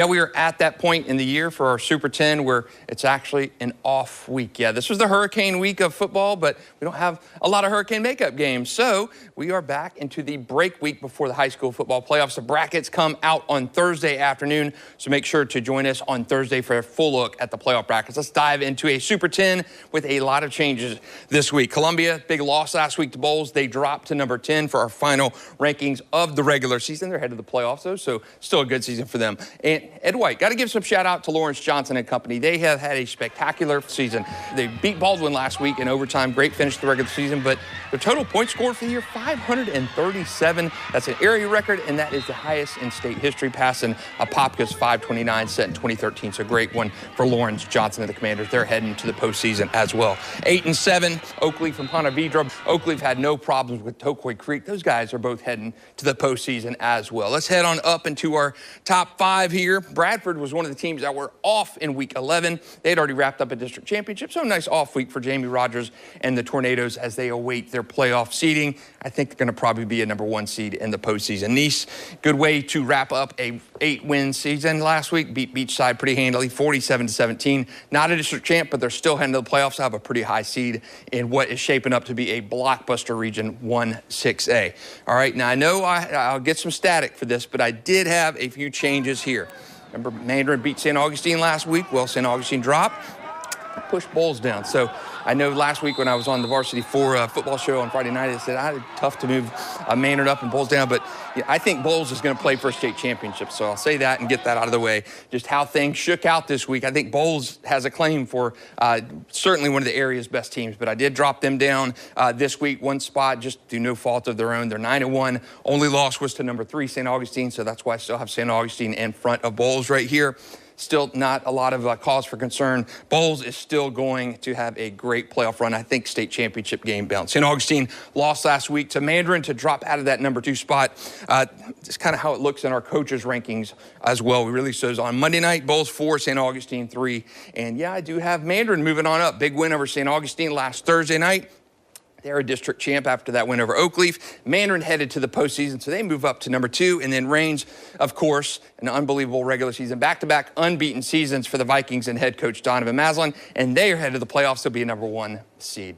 Yeah, we are at that point in the year for our Super 10 where it's actually an off week. Yeah, this was the hurricane week of football, but we don't have a lot of hurricane makeup games. So we are back into the break week before the high school football playoffs. The brackets come out on Thursday afternoon, so make sure to join us on Thursday for a full look at the playoff brackets. Let's dive into a Super 10 with a lot of changes this week. Columbia, big loss last week to Bowles. They dropped to number 10 for our final rankings of the regular season. They're headed to the playoffs, though, so still a good season for them. And Ed White, got to give some shout out to Lawrence Johnson and company. They have had a spectacular season. They beat Baldwin last week in overtime. Great finish to the regular season, but their total points scored for the year, 537. That's an area record, and that is the highest in state history, passing Apopka's 529 set in 2013. So great one for Lawrence Johnson and the Commanders. They're heading to the postseason as well. 8-7, Oakleaf from Ponte Vedra. Oakleaf had no problems with Tokoi Creek. Those guys are both heading to the postseason as well. Let's head on up into our top 5 here. Bradford was one of the teams that were off in week 11. They had already wrapped up a district championship, so a nice off week for Jamie Rogers and the Tornadoes as they await their playoff seeding. I think they're going to probably be a number 1 seed in the postseason. Nice, good way to wrap up a 8-win season last week. Beat Beachside pretty handily, 47-17. Not a district champ, but they're still heading to the playoffs. Have a pretty high seed in what is shaping up to be a blockbuster Region 1-6A. All right, now I know I'll get some static for this, but I did have a few changes here. Remember, Mandarin beat St. Augustine last week. Well, St. Augustine dropped, pushed Bowles down. So I know last week when I was on the Varsity 4 football show on Friday night, I said it's tough to move Mandarin up and Bowles down, but yeah, I think Bowles is going to play for a state championship. So I'll say that and get that out of the way. Just how things shook out this week. I think Bowles has a claim for certainly one of the area's best teams, but I did drop them down this week, 1 spot, just through no fault of their own. They're 9-1. Only loss was to number 3, St. Augustine, so that's why I still have St. Augustine in front of Bowles right here. Still not a lot of cause for concern. Bowles is still going to have a great playoff run. I think state championship game bound. St. Augustine lost last week to Mandarin to drop out of that number 2 spot. It's kind of how it looks in our coaches' rankings as well. We released those on Monday night. Bowles 4, St. Augustine 3. And yeah, I do have Mandarin moving on up. Big win over St. Augustine last Thursday night. They're a district champ after that win over Oakleaf. Mandarin headed to the postseason, so they move up to number 2. And then Raines, of course, an unbelievable regular season. Back-to-back unbeaten seasons for the Vikings and head coach Donovan Maslin. And they are headed to the playoffs. They'll be a number 1 seed.